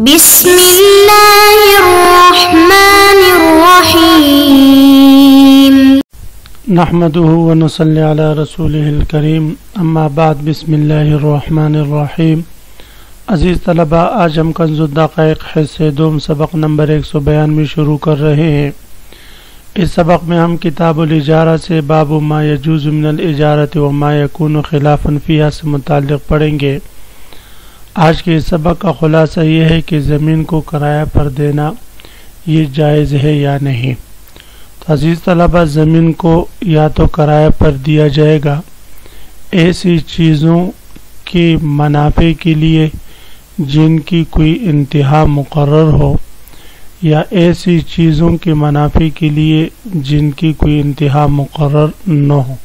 بسم اللہ الرحمن الرحیم نحمده ونصلی علی رسولہ الکریم اما بعد بسم اللہ الرحمن الرحیم۔ عزیز طلبہ، آج ہم کنز الدقائق حصے دوم سبق نمبر 192 شروع کر رہے ہیں۔ اس سبق میں ہم کتاب الاجارہ سے باب ما یجوز من الاجارۃ وما یکون خلافا فیہا سے متعلق پڑھیں گے۔ آج کے اس سبق کا خلاصہ یہ ہے کہ زمین کو کرایہ پر دینا یہ جائز ہے یا نہیں۔ تو عزیز طلبہ، زمین کو یا تو کرایہ پر دیا جائے گا ایسی چیزوں کے منافع کے لیے جن کی کوئی انتہا مقرر ہو، یا ایسی چیزوں کے منافع کے لیے جن کی کوئی انتہا مقرر نہ ہو۔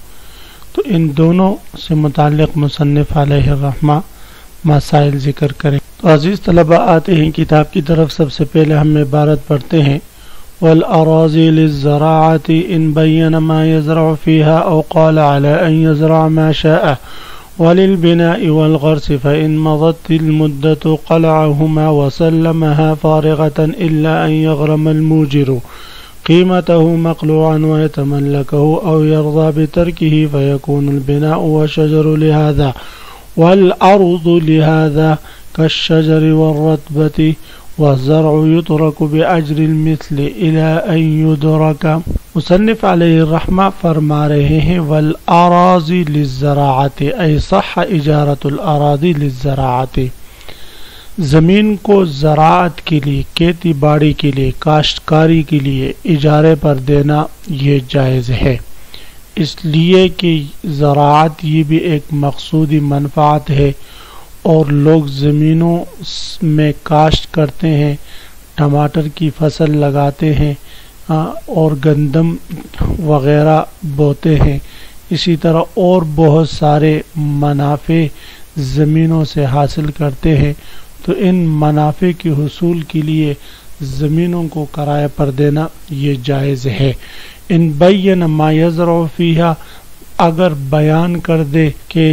تو ان دونوں سے متعلق مصنف علیہ الرحمہ مسائل ذکر کریں۔ تو عزیز طلبہ، آتے ہیں کتاب کی طرف۔ سب سے پہلے ہم عبارت پڑھتے ہیں والأراضي للزراعة إن بين ما يزرع فيها أو قال على أن يزرع ما شاء وللبناء والغرس فإن مضت المدة قلعهما وسلمها فارغة إلا أن يغرم الموجر قيمته مقلوعا ويتملكه أو يرضى بتركه فيكون البناء والشجر لهذا والأرض لهذا كالشجر والرتبة والزرع يترك بأجر المثل إلى أن يدرك۔ مصنف علیہ الرحمہ فرما رہے ہیں والأراضی للزراعت أي صح إجارة الأراضی للزراعت، زمین کو زراعت کے لیے، کھیتی باڑی کے لیے، کاشتکاری کے لیے اجارے پر دینا یہ جائز ہے، اس لیے کہ زراعت یہ بھی ایک مقصودی منفعت ہے، اور لوگ زمینوں میں کاشت کرتے ہیں، ٹماٹر کی فصل لگاتے ہیں اور گندم وغیرہ بوتے ہیں، اسی طرح اور بہت سارے منافع زمینوں سے حاصل کرتے ہیں۔ تو ان منافع کے حصول کے لیے زمینوں کو کرایہ پر دینا یہ جائز ہے۔ ان بین ما یزرع فیہا، اگر بیان کر دے کہ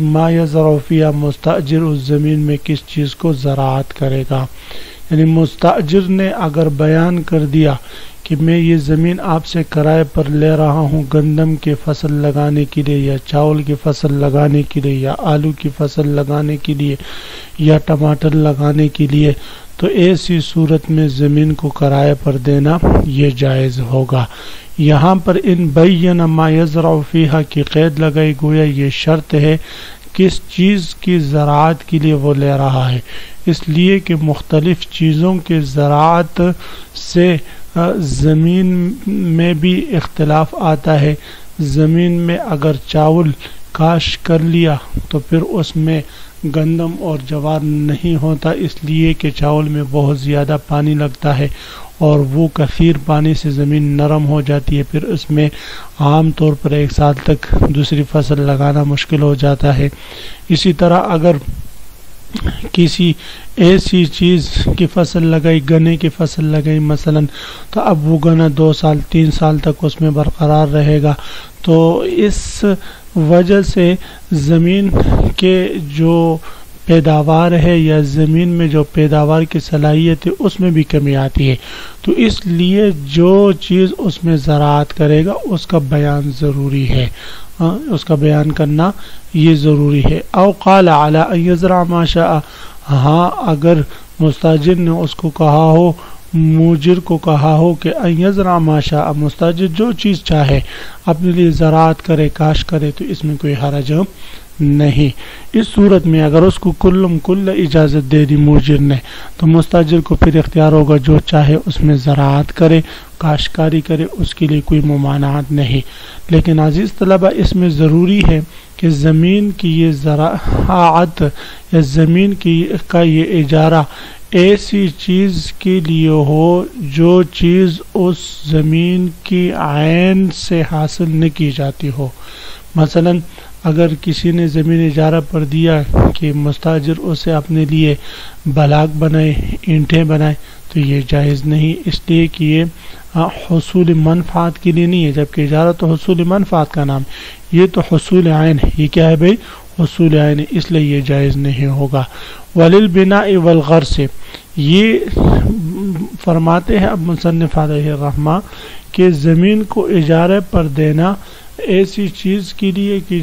ما یزرع فیہا، مستاجر اس زمین میں کس چیز کو زراعت کرے گا، یعنی مستاجر نے اگر بیان کر دیا کہ میں یہ زمین آپ سے کرائے پر لے رہا ہوں گندم کی فصل لگانے کے لیے، یا چاول کی فصل لگانے کے لیے، یا آلو کی فصل لگانے کے لیے، یا ٹماٹر لگانے کے لیے، تو ایسی صورت میں زمین کو کرائے پر دینا یہ جائز ہوگا۔ یہاں پر ان بین ما یزرع فیہا کی قید لگائی، گویا یہ شرط ہے کس چیز کی زراعت کے لیے وہ لے رہا ہے، اس لیے کہ مختلف چیزوں کے زراعت سے زمین میں بھی اختلاف آتا ہے۔ زمین میں اگر چاول کاشت کر لیا تو پھر اس میں گندم اور جوار نہیں ہوتا، اس لیے کہ چاول میں بہت زیادہ پانی لگتا ہے اور وہ کثیر پانی سے زمین نرم ہو جاتی ہے، پھر اس میں عام طور پر 1 سال تک دوسری فصل لگانا مشکل ہو جاتا ہے۔ اسی طرح اگر کسی ایسی چیز کی فصل لگائی، گنے کی فصل لگائی مثلا، تو اب وہ گنا 2 سال 3 سال تک اس میں برقرار رہے گا، تو اس وجہ سے زمین کے جو پیداوار ہے یا زمین میں جو پیداوار کی صلاحیت ہے اس میں بھی کمی آتی ہے۔ تو اس لیے جو چیز اس میں زراعت کرے گا اس کا بیان ضروری ہے، اس کا بیان کرنا یہ ضروری ہے۔ او قال علی ان یزرع ما شاء، ہاں اگر مستاجر نے اس کو کہا ہو، موجر کو کہا ہو کہ ان یزرع ما شاء، مستاجر جو چیز چاہے اپنے لیے زراعت کرے، کاشت کرے، تو اس میں کوئی حرج نہیں۔ اس صورت میں اگر اس کو کل اجازت دے دی موجر نے، تو مستاجر کو پھر اختیار ہوگا جو چاہے اس میں زراعت کرے، کاشتکاری کرے، اس کے لیے کوئی ممانعت نہیں۔ لیکن عزیز طلبہ، اس میں ضروری ہے کہ زمین کی یہ زراعت یا زمین کا یہ اجارہ ایسی چیز کے لیے ہو جو چیز اس زمین کی عین سے حاصل نہ کی جاتی ہو۔ مثلا اگر کسی نے زمین اجارہ پر دیا کہ مستاجر اسے اپنے لیے بلاک بنائے، اینٹیں بنائے، تو یہ جائز نہیں، اس لیے کہ یہ حصول منفعت کے لیے نہیں ہے، جبکہ اجارہ تو حصول منفعت کا نام، یہ تو حصول عین ہے۔ یہ کیا ہے بھائی؟ حصول عین، اس لیے یہ جائز نہیں ہوگا۔ وللبناء والغرس، یہ فرماتے ہیں اب مصنف علیہ الرحمہ کہ زمین کو اجارے پر دینا ایسی چیز کے لیے کہ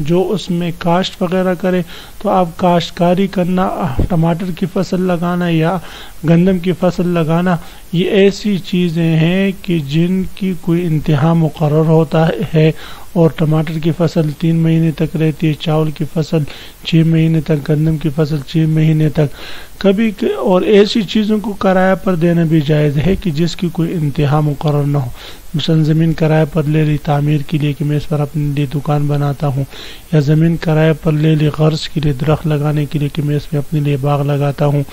جو اس میں کاشت وغیرہ کرے، تو آپ کاشتکاری کرنا، ٹماٹر کی فصل لگانا یا گندم کی فصل لگانا، یہ ایسی چیزیں ہیں کہ جن کی کوئی انتہا مقرر ہوتا ہے، اور ٹماٹر کی فصل 3 مہینے تک رہتی ہے، چاول کی فصل 6 مہینے تک، گندم کی فصل 6 مہینے تک کبھی، اور ایسی چیزوں کو کرایہ پر دینا بھی جائز ہے کہ جس کی کوئی انتہا مقرر نہ ہو۔ مثلا زمین کرایہ پر لے لی تعمیر کے لیے کہ میں اس پر اپنے لیے دکان بناتا ہوں، یا زمین کرایہ پر لے لی غرض کے لیے، درخت لگانے کے لیے کہ میں اس میں اپنے لیے باغ لگاتا ہوں،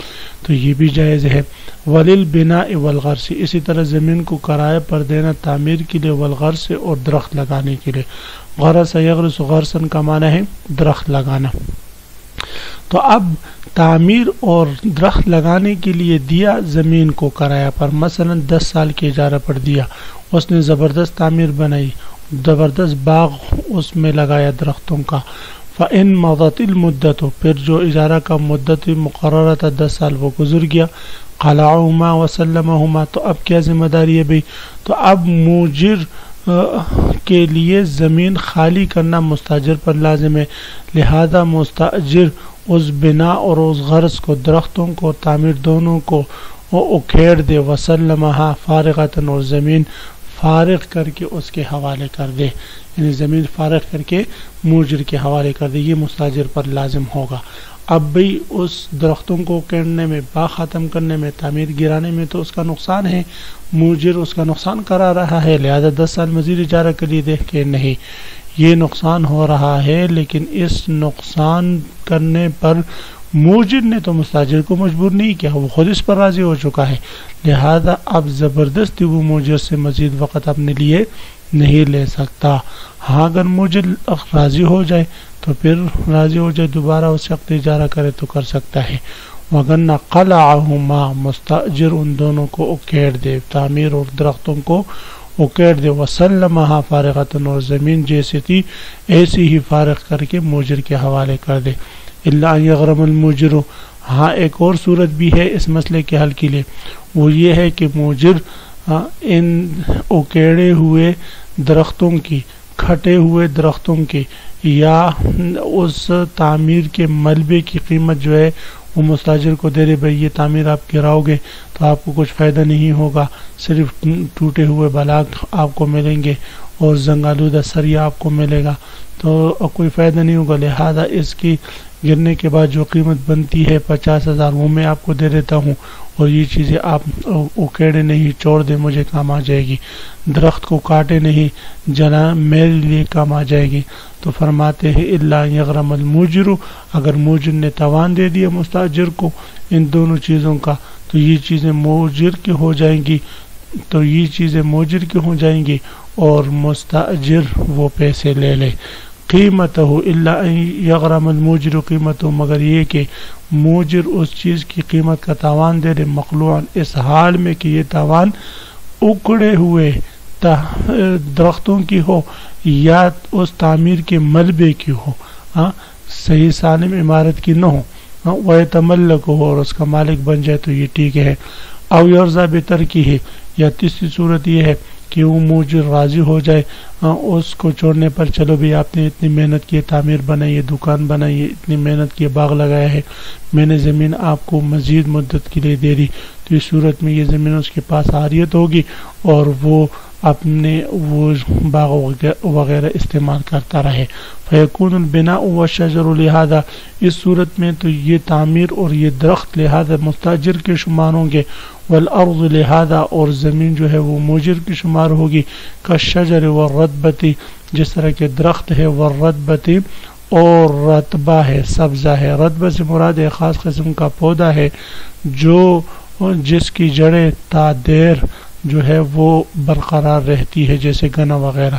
تو یہ بھی جائز ہے۔ وللبناء والغرس، اسی طرح زمین کو کرایہ پر دینا تعمیر کے لیے، والغرس اور درخت لگانے کے لیے۔ غرس یغرس، غرسن کا معنی ہے درخت لگانا۔ تو اب تعمیر اور درخت لگانے کے لیے دیا زمین کو کرایہ پر، مثلا 10 سال کے اجارہ پر دیا، اس نے زبردست تعمیر بنائی، زبردست باغ اس میں لگایا درختوں کا۔ فَإِن مَضَتِ الْمُدَّةُ، پھر جو اجارہ کا مدت مقررہ تھا 10 سال وہ گزر گیا، قَلَعُهُمَا وَسَلَّمَهُمَا، تو اب کیا ذمہ داری ہے بھئی؟ تو اب موجر کے لیے زمین خالی کرنا مستاجر پر لازم ہے، لہذا مستاجر اس بنا اور اس غرض کو، درختوں کو، تعمیر دونوں کو اکھیڑ دے، وسلمہا فارغتاً، اور زمین فارغ کر کے اس کے حوالے کر دے، یعنی زمین فارغ کر کے موجر کے حوالے کر دے، یہ مستاجر پر لازم ہوگا۔ اب بھی اس درختوں کو اکھیڑنے میں، باغ ختم کرنے میں، تعمیر گرانے میں تو اس کا نقصان ہے، موجر اس کا نقصان کرا رہا ہے، لہذا 10 سال مزید اجارہ کے لیے دیکھ کے نہیں، یہ نقصان ہو رہا ہے، لیکن اس نقصان کرنے پر موجر نے تو مستاجر کو مجبور نہیں کیا، وہ خود اس پر راضی ہو چکا ہے، لہذا اب زبردستی وہ موجر سے مزید وقت اپنے لیے نہیں لے سکتا۔ ہاں اگر موجر راضی ہو جائے تو پھر راضی ہو جائے، دوبارہ اس وقت اجارہ کرے تو کر سکتا ہے۔ وَغَنَّ قَلَعَهُمَا، مستاجر ان دونوں کو اکھیڑ دے، تعمیر اور درختوں کو اکھیڑ دے، وَسَلَّمَهَا فَارِغَةً، اور زمین جیسی تھی ایسی ہی فارغ کر کے موجر کے حوالے کر دے۔ إِلَّا أَن يَغْرَمَ الْمُوجِرُ، ہاں ایک اور صورت بھی ہے اس مسئلے کے حل کے لیے، وہ یہ ہے کہ موجر ان اکھیڑے ہوئے درختوں کی، کھٹے ہوئے درختوں کی، یا اس تعمیر کے ملبے کی قیمت جو ہے وہ مستاجر کو دے رہے، بھئی یہ تعمیر آپ گراؤ گے تو آپ کو کچھ فائدہ نہیں ہوگا، صرف ٹوٹے ہوئے بلاک آپ کو ملیں گے اور زنگ آلودہ سریا آپ کو ملے گا، تو کوئی فائدہ نہیں ہوگا، لہذا اس کی گرنے کے بعد جو قیمت بنتی ہے 50,000 وہ میں آپ کو دے دیتا ہوں، اور یہ چیزیں آپ اکھیڑے نہیں، چھوڑ دیں، مجھے کام آ جائے گی، درخت کو کاٹے نہیں، جلا میرے لیے کام آ جائے گی۔ تو فرماتے ہیں الا یغرم الموجر، اگر موجر نے توان دے دیا مستاجر کو ان دونوں چیزوں کا، تو یہ چیزیں موجر کی ہو جائیں گی، تو یہ چیزیں موجر کی ہو جائیں گی اور مستاجر وہ پیسے لے لے۔ قیمتہ الا ان یغرم الموجر قیمتہ، مگر یہ کہ موجر اس چیز کی قیمت کا تاوان دے دے، مقلوعاً اس حال میں کہ یہ تاوان اکڑے ہوئے درختوں کی ہو یا اس تعمیر کے ملبے کی ہو، صحیح سالم عمارت کی نہ ہو، وَيَتَمَلَّكُ ہو اور اس کا مالک بن جائے تو یہ ٹھیک ہے۔ او یرضا بترکہ، یا تیسری صورت یہ ہے کہ وہ موجر راضی ہو جائے اس کو چھوڑنے پر، چلو بھی آپ نے اتنی محنت کی، تعمیر بنائی ہے، دکان بنائی ہے، اتنی محنت کی، باغ لگایا ہے، میں نے زمین آپ کو مزید مدت کے لیے دے دی، تو اس صورت میں یہ زمین اس کے پاس عاریت ہوگی اور وہ اپنے وہ باغ وغیرہ استعمال کرتا رہے۔ فیکون البناء والشجر، لہذا اس صورت میں تو یہ تعمیر اور یہ درخت لہذا مستاجر کے شمار ہوں گے، والارض، لہذا اور زمین جو ہے وہ موجر کی شمار ہوگی، کالشجر والرطبۃ، جس طرح کے درخت ہے، والرطبۃ اور رطبہ ہے، سبزہ ہے۔ رطبہ سے مراد ایک خاص قسم کا پودا ہے جو جس کی جڑیں تا دیر جو ہے وہ برقرار رہتی ہے، جیسے گنا وغیرہ،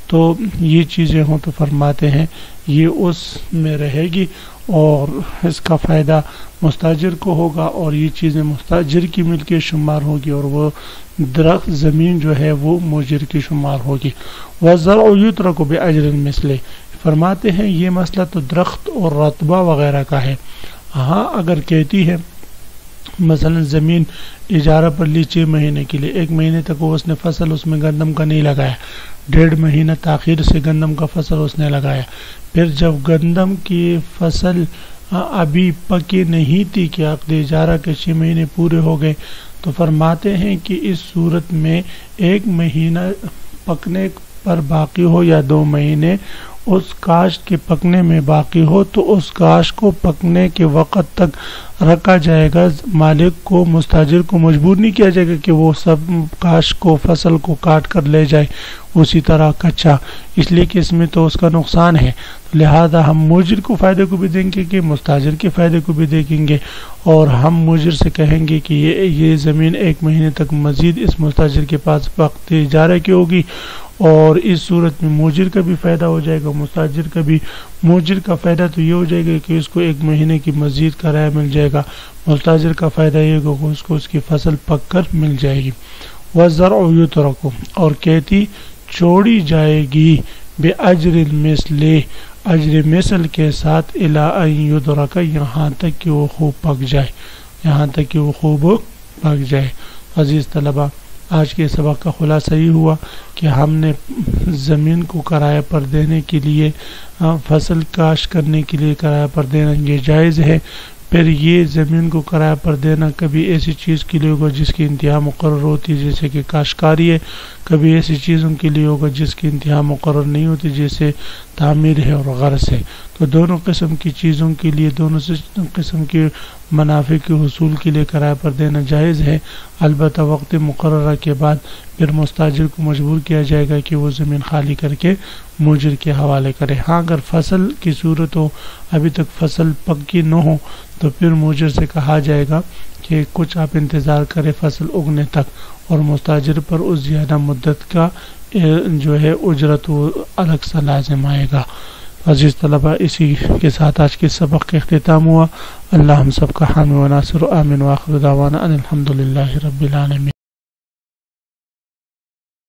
تو یہ چیزیں ہوں تو فرماتے ہیں یہ اس میں رہے گی اور اس کا فائدہ مستاجر کو ہوگا، اور یہ چیزیں مستاجر کی ملکیت شمار ہوگی، اور وہ درخت زمین جو ہے وہ موجر کی شمار ہوگی۔ وَالزَّرْعُ يُتْرَكُ بِأَجْرٍ مِثْلِهِ، فرماتے ہیں یہ مسئلہ تو درخت اور رتبہ وغیرہ کا ہے. ہاں اگر کہتی ہے مثلا زمین اجارہ پر لی 6 مہینے کے لیے، 1 مہینے تک وہ اس نے فصل اس میں گندم کا نہیں لگایا، 1.5 مہینہ تاخیر سے گندم کا فصل اس نے لگایا، پھر جب گندم کی فصل ابھی پکی نہیں تھی کہ عقد اجارہ کے 6 مہینے پورے ہو گئے، تو فرماتے ہیں کہ اس صورت میں 1 مہینہ پکنے پر باقی ہو یا 2 مہینے اس کاشت کے پکنے میں باقی ہو، تو اس کاشت کو پکنے کے وقت تک رکھا جائے گا. مالک کو، مستاجر کو مجبور نہیں کیا جائے گا کہ وہ سب کاشت کو، فصل کو کاٹ کر لے جائے اسی طرح کچا، اس لیے کہ اس میں تو اس کا نقصان ہے. لہذا ہم مؤجر کو فائدے کو بھی دیں گے کہ مستاجر کے فائدے کو بھی دیکھیں گے، اور ہم مؤجر سے کہیں گے کہ یہ زمین 1 مہینے تک مزید اس مستاجر کے پاس وقت اجارہ کی ہوگی، اور اس صورت میں مؤجر کا بھی فائدہ ہو جائے گا، مستاجر کا بھی. مؤجر کا فائدہ تو یہ ہو جائے گا کہ اس کو 1 مہینے کی مزید کرایہ مل جائے گا، مستاجر کا فائدہ یہ ہوگا کہ اس کو اس کی فصل پک کر مل جائے گی. وَالزَّرْعُ يُتْرَكُ، اور کھیتی چھوڑی جائے گی بِأَجْرِ الْمِثْلِ، اجر مثل کے ساتھ، اِلَىٰ أَن يُدْرَكَ، یہاں تک کہ وہ خوب پک جائے، یہاں تک کہ وہ خوب پک جائے. عزیز طلبہ، آج کے سبق کا خلاصہ یہ ہوا کہ ہم نے زمین کو کرایہ پر دینے کے لیے، فصل کاشت کرنے کے لیے کرایہ پر دینا یہ جائز ہے. پھر یہ زمین کو کرایہ پر دینا کبھی ایسی چیز کے لیے ہوگا جس کی انتہا مقرر ہوتی ہے جیسے کہ کاشتکاری ہے، کبھی ایسی چیزوں کے لیے ہوگا جس کی انتہا مقرر نہیں ہوتی جیسے تعمیر ہے اور غرض ہے. تو دونوں قسم کی چیزوں کے لیے، دونوں قسم کے منافع کے حصول کے لیے کرایہ پر دینا جائز ہے. البتہ وقت مقررہ کے بعد پھر مستاجر کو مجبور کیا جائے گا کہ وہ زمین خالی کر کے مؤجر کے حوالے کرے. ہاں اگر فصل کی صورت ہو، ابھی تک فصل پکی نہ ہو، تو پھر مؤجر سے کہا جائے گا کہ کچھ آپ انتظار کریں فصل اگنے تک، اور مستاجر پر اس زیادہ مدت کا جو ہے اجرت وہ الگ سے لازم آئے گا. عزیز طلبہ، اسی کے ساتھ آج کے سبق کا اختتام ہوا. اللہ ہم سب کا حامی و ناصر. آمین. وآخر دعوانا ان الحمدللہ رب العالمین.